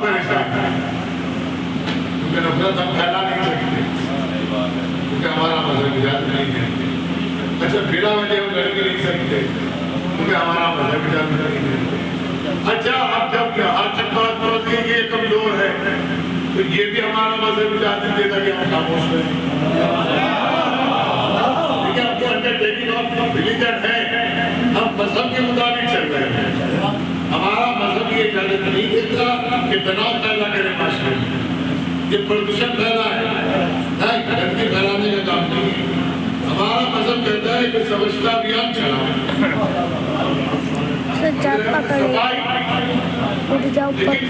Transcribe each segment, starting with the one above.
परेशान है, क्योंकि नफरत हम फैला नहीं सकते, क्योंकि हमारा मजहब इजाजत नहीं है। अच्छा, बिना वजह हम लड़ भी नहीं सकते, क्योंकि हमारा मजहब इजाजत नहीं है। अच्छा, अब जब बात कि ये कमजोर है, तो ये भी हमारा मजहब इजाजत देता कि हम खामोश रहें। रिलीजन है, हम मजहब के मुताबिक चल रहे हैं। हमारा मजहब ये इजाजत नहीं देता कि तनाव पैदा करे माशरे में, ये प्रदूषण फैला है, गंदगी फैलाने का काम नहीं है। हमारा मजहब कहता है कि स्वच्छता अभियान चलाओ,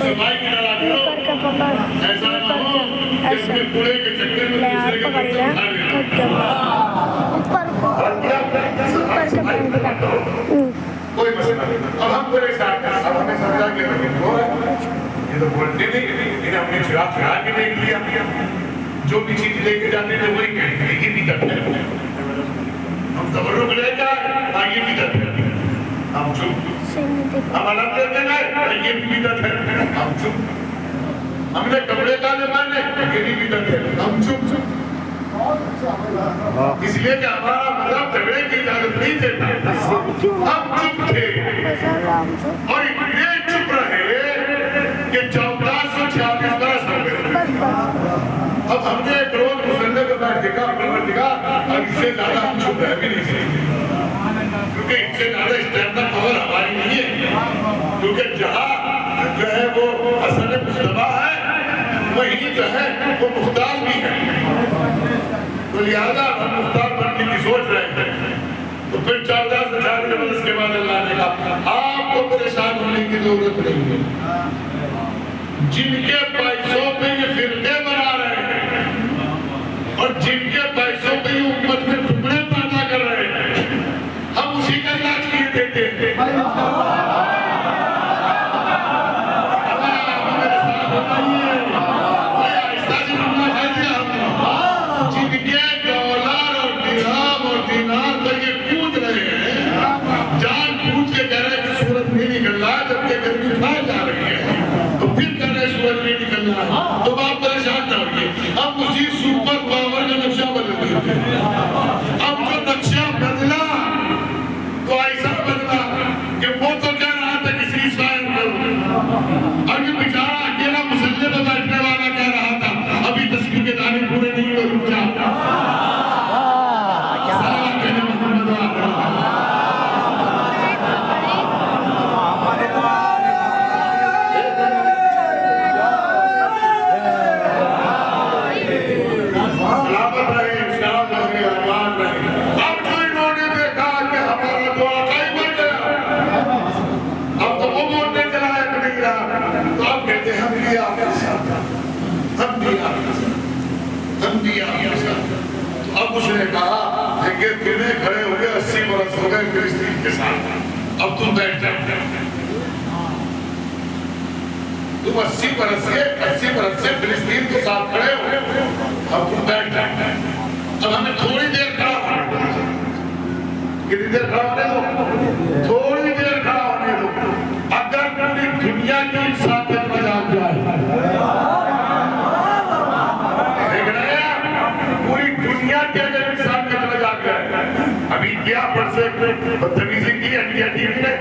सफाई की लड़ाई लो, ऐसा न हो इसमें कूड़े के चक्कर में दूसरे के बच्चे उठा लेना। कोई मसला नहीं, अब हम परेशान हैं, अब हमें समझा के वो है, ये तो बोलते नहीं, इन्हें हमने चुरा के देख लिया, जो भी चीज लेके जाते थे वही कहेंगे, ये भी करते हैं। हम तबर्रुक लेकर आगे भी करते हैं, हम चुप। हम अलग लेते गए, ये भी करते हैं, हम चुप। हमने कपड़े काले मारने, ये भी करते हैं, हम चुप। इसलिए कि हमारा मजहब झगड़े की इजाजत नहीं देता, हम चुप थे और इतने चुप रहे कि 1446 बरस हो गए। अब हमने एक रोज मुसल्ले को बैठ देखा, अब इससे ज्यादा हम चुप रह भी नहीं सकते, क्योंकि इससे ज्यादा स्टैंड अप पावर हमारी नहीं है, क्योंकि जहाँ जो है वो असल मुस्तफा है, वही जो है वो मुख्तार भी है। तो लिहाजा हम मुख्तार बनने की सोच रहे हैं। तो फिर 1446 बरस के बाद अल्लाह ने कहा आपको परेशान होने की जरूरत नहीं है। जिनके पैसों पे ये फिरके बना रहे हैं और जिनके पैसों पे ये उम्मत में टुकड़े पैदा कर रहे हैं, हम उसी का इलाज किए देते हैं। तो आप परेशान ना होइए, हम उसी सुपर पावर का नक्शा बदल देंगे। अब जो नक्शा बदला तो ऐसा बदला कि वो तो कह रहा था कि सीज फायर करो, और ये बेचारा अकेला मुसल्ले पर बैठने वाला कह रहा था अभी तस्वीर के दाने पूरे नहीं हुए, रुक जाओ। अब उसने कहा कि तुम्हें खड़े हो गए 80 बरस हो गए फिलिस्तीन के साथ, अब तुम बैठ जाओ। तुम 80 बरस से फिलिस्तीन के साथ खड़े हो, अब तुम बैठ जाओ। अब हमें थोड़ी देर खड़ा होने दो, कितनी देर खड़ा होने दो, थोड़ी देर खड़ा होने दो। अगर पूरी दुनिया की इंसानियत मजाक जाए, अभी क्या पर से बदतमीजी की इंडिया टीम ने,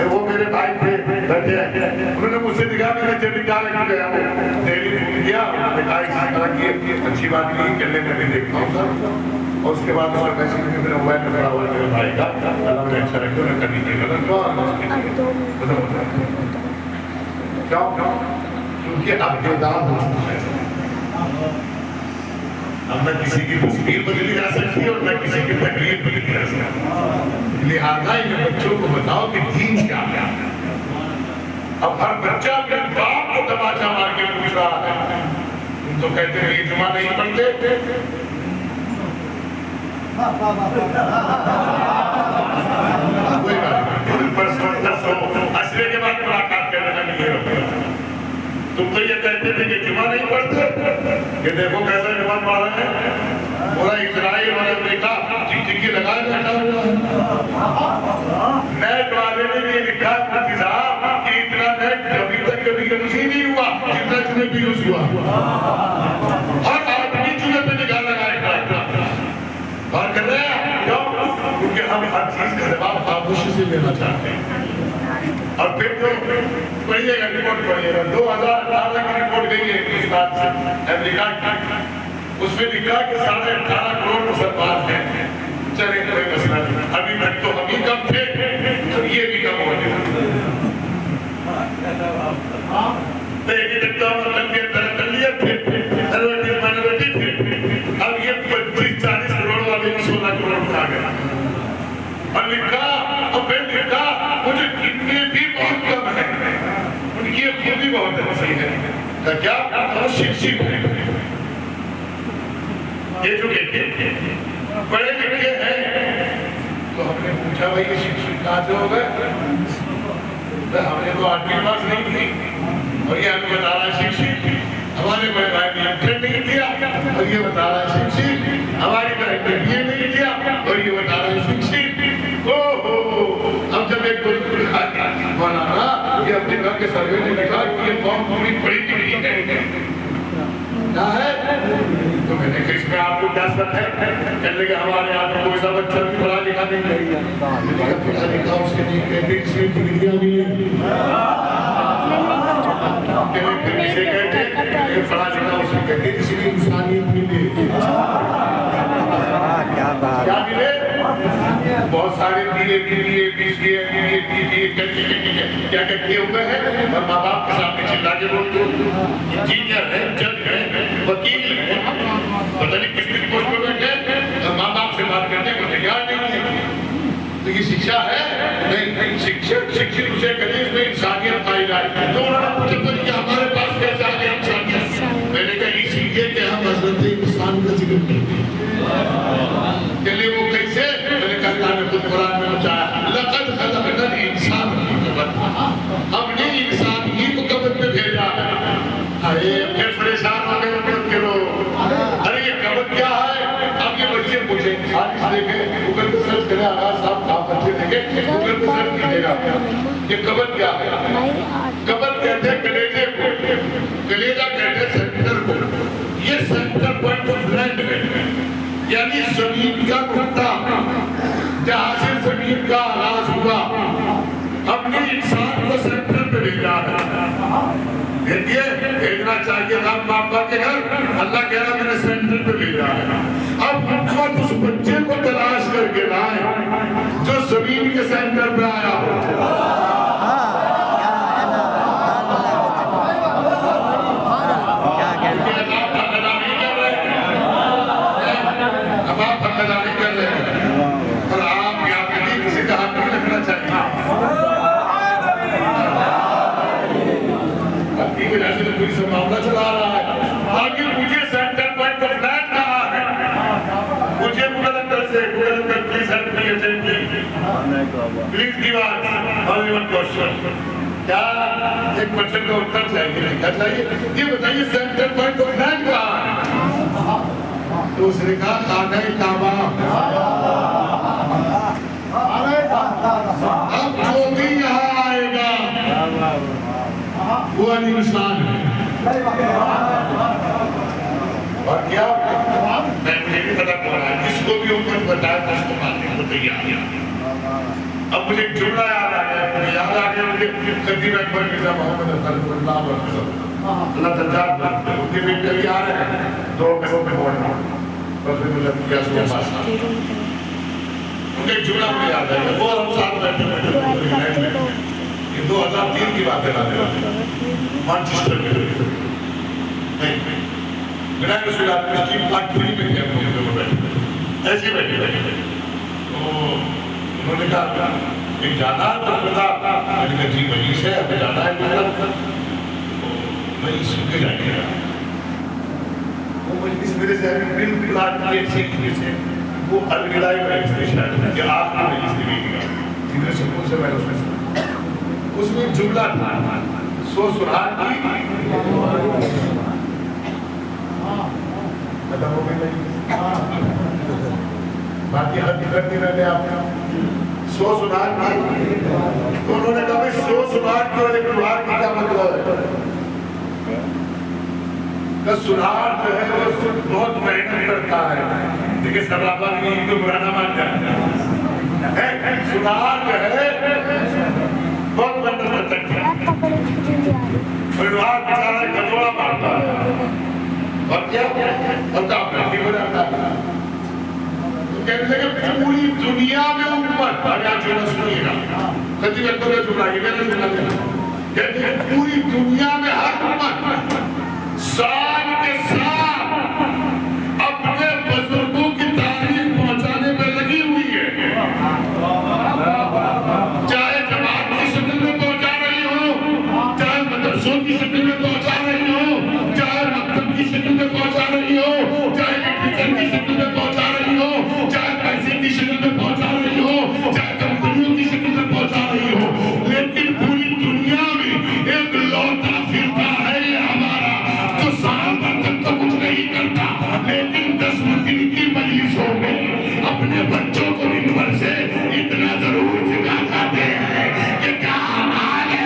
वो मेरे भाई थे बैठे हैं, उन्होंने मुझसे दिखा, मैंने जब निकाल के गया दिल्ली फोन किया, की अच्छी बात नहीं करने में भी देखता हूँ सर। और उसके बाद पैसे मेरे मोबाइल में पड़ा हुआ मेरे भाई का, मुझे अच्छा लगे उन्हें करनी चाहिए क्यों, क्योंकि अब बेदाम हो चुका है। अब न किसी की तस्वीर बदली जा सकती है और न किसी की तकलीफ बदली जा सकती है। लिहाजा इन बच्चों को बताओ कि दीन क्या है। अब हर बच्चा अपने बाप को तमाचा मार के पूछ रहा है, तुम तो कहते हैं ये जुमा नहीं पढ़ते, कोई बात नहीं, असले के बाद मुलाकात करने नहीं है। तुम तो ये कहते थे कि जुमा नहीं पढ़ते, ये देखो कैसे जुमा पढ़ रहे हैं। बोला इजराइल और अमेरिका टिकी लगाए बैठा हुआ है। नेट वाले ने भी लिखा कि इतना नेट अभी तक कभी यूज ही नहीं हुआ, जितना चूहे भी यूज हुआ। हर आदमी चूहे पे निगाह लगाएगा। बात कर रहे हैं क्यों? क्योंकि हम हर चीज का जवाब खामोशी से देना चाहते हैं। और फिर जो पढ़िएगा, रिपोर्ट पढ़िएगा, 2018 की रिपोर्ट गई है हिंदुस्तान से अमेरिका की। उसमें लिखा कि 18.5 करोड़ मुसलमान हैं। चले कोई मसला नहीं, अभी तक तो हम ही कम थे, तो ये भी कम हो गया। अब ये 25-40 करोड़ वाले 16 करोड़ उठा गया। और लिखा, और फिर लिखा मुझे कितने भी बहुत कम है, उनकी खूबी बहुत अच्छी है। क्या वो शिक्षित है, एजुकेटेड, पढ़े लिखे हैं। तो हमने पूछा भाई ये शिक्षित कहाँ से हो गए? हमने तो 8वीं पास नहीं की और ये हमें बता रहा है शिक्षित। हमारे बड़े भाई ने इंटर नहीं किया और ये बता रहा है शिक्षित। हमारी बहन ने बीए नहीं किया और ये बता रहा है शिक्षित। ओहो, अब जब एक मौलाना ये अपने घर के सर्वे ने लिखा कि ये कौन पूरी पढ़ी लिखी है क्या है, तो मैंने कहा इसमें आपको क्या शक है? कहने लगे हमारे यहाँ तो कोई सा बच्चा भी पढ़ा लिखा नहीं करेगा। पढ़ा लिखा उसके लिए डिग्रियां भी नहीं, पढ़ा लिखा उसको कहते इसलिए इंसानियत मिले। क्या मिले? बहुत सारे बीए बीसीए क्या किए हुए हैं और माँ बाप के सामने चिल्ला के बोलते इंजीनियर है, जज है, वकील है, पता नहीं किस पोस्ट पर बैठे और माँ बाप से बात करने को तैयार नहीं है। तो ये शिक्षा है? नहीं, शिक्षित उसे करें इसमें इंसानियत पाई जाए। तो उन्होंने पूछा तो ये हमारे पास कैसे आ गया इंसानियत? मैंने कहा इसीलिए कि हम हज़रत इंसान का जिक्र करते हैं। चलिए वो कैसे? मैंने कहा अल्लाह ने खुद कुरान में बताया, लक़द ख़लक़नल इंसान फी कबद, हमने इंसान ही को कबद में भेजा है। अरे फिर परेशान हो गए के लोग, अरे ये कबद क्या है? अब ये बच्चे पूछे, आज देखे गूगल पे सर्च करें, आगाज साहब आप बच्चे देखे गूगल पे सर्च कीजिएगा ये कबद क्या है। कबद कहते हैं कलेजे को, कलेजा कहते हैं सेंटर को। ये सेंटर पॉइंट ऑफ लैंड है, यानी जमीन का नुक्ता जहां से जमीन का आगाज हुआ। हमने इंसान को सेंटर पे भेजा है। देखिए भेजना चाहिए था बाबा के घर, अल्लाह कह रहा मैंने सेंटर पे भेजा है। अब हुकूमत उस बच्चे को तलाश करके लाए जो जमीन के सेंटर पे आया हो। मामला चला रहा है आगे मुझे सेंटर पॉइंट ऑफ लैंड कहा है, मुझे गूगल से प्लीज हेल्प मी अटेंडली please give us only one question. क्या एक क्वेश्चन का उत्तर चाहिए? क्या चाहिए? ये बताइए सेंटर पॉइंट ऑफ लैंड कहा है? तो उसने कहा खाना काबा। अब जो भी यहाँ आएगा वो इंसान है। और क्या मैं मुझे भी पता पड़ रहा है, जिसको भी ऊपर बताया था उसको मानने को तैयार है। अब मुझे जुमला याद आ गया, मुझे खतीब अकबर मिर्जा मोहम्मद अल्लाह उनके बेटे भी आ रहे हैं 2 करोड़ में बोलना बस उनके जुमला मुझे याद है। वो हम साथ बैठे 2003 की बात है, मैनचेस्टर में बिना किसी बात में स्ट्रीट पार्ट 3 में क्या ऐसे बैठे तो उन्होंने कहा एक जाना तो खुदा मैंने कहा जी मजीद है हमें जाना है तो मैं सुनके जाएंगे वो मजलिस मेरे शहर में बिल्कुल आज से वो अलविदाई मजलिस शायद कि आपने मजलिस देखेगा जिधर सुकून से मैं उसमें जुमला था सो सुराग की खत्म हो गई बाकी हकीकत नहीं रहने आपने 100 सुनार की तो उन्होंने कहा 100 सुनार की और एक सुनार की क्या मतलब है? का सुधार जो है वो बहुत मेहनत करता है। देखिए सराबा नहीं तो बुरा ना मान जाए, सुधार जो है बहुत मेहनत करता है। परिवार बेचारा गजोड़ा मारता है और क्या होता है हो जाता है। तो कहते हैं कि पूरी दुनिया में उम्मत आगे जो सुनिएगा कभी कभी चुनाई मैंने सुना कहते हैं पूरी दुनिया में हर उम्मत साल के साथ अपने बुजुर्गों की तारीफ पहुंचाने में लगी हुई है, चाहे जमात की शक्ल में पहुंचा रही हो, चाहे मदरसों की शक्ल में पहुंचा रही हो, चाहे मकतब की शक्ल में पहुंचा रही हो, चाहे लिटरेचर की शक्ल में पहुंचा रही हो, चाहे पैसे की शक्ल में पहुंचा रही हो, चाहे कंपनियों की शक्ल में पहुंचा रही हो, लेकिन पूरी दुनिया में एक लौटा फिरता है ये हमारा जो साल भर तक तो कुछ नहीं करता, लेकिन 10 दिन की मजलिसों में अपने बच्चों को मिंबर से इतना जरूर सिखा जाते हैं कि क्या हाल है,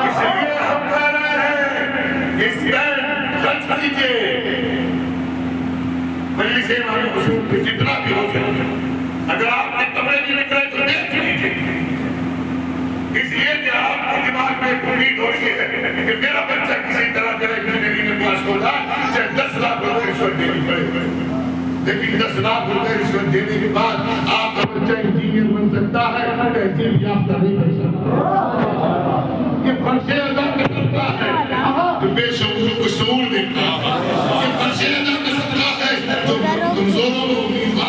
इसलिए हम कह रहे हैं इसमें खर्च कीजिए मजलिस इमाम हुजूर पे जितना भी हो सके। अगर आपके कमरे में निकले तो बेच लीजिए, इसलिए कि आपके दिमाग में उम्मीद हो रही है कि मेरा बच्चा किसी तरह करे जिंदगी में पास हो जाए, चाहे 10 लाख रुपए रिश्वत देनी पड़े, लेकिन 10 लाख रुपए रिश्वत देने के बाद आपका बच्चा इंजीनियर बन सकता है, तहसील याफ्ता नहीं बन सकता। ये फर्शे अदा कर सकता है तो बेशऊर को शऊर देता है, ये फर्शे अदा कर सकता है तो कमजोरों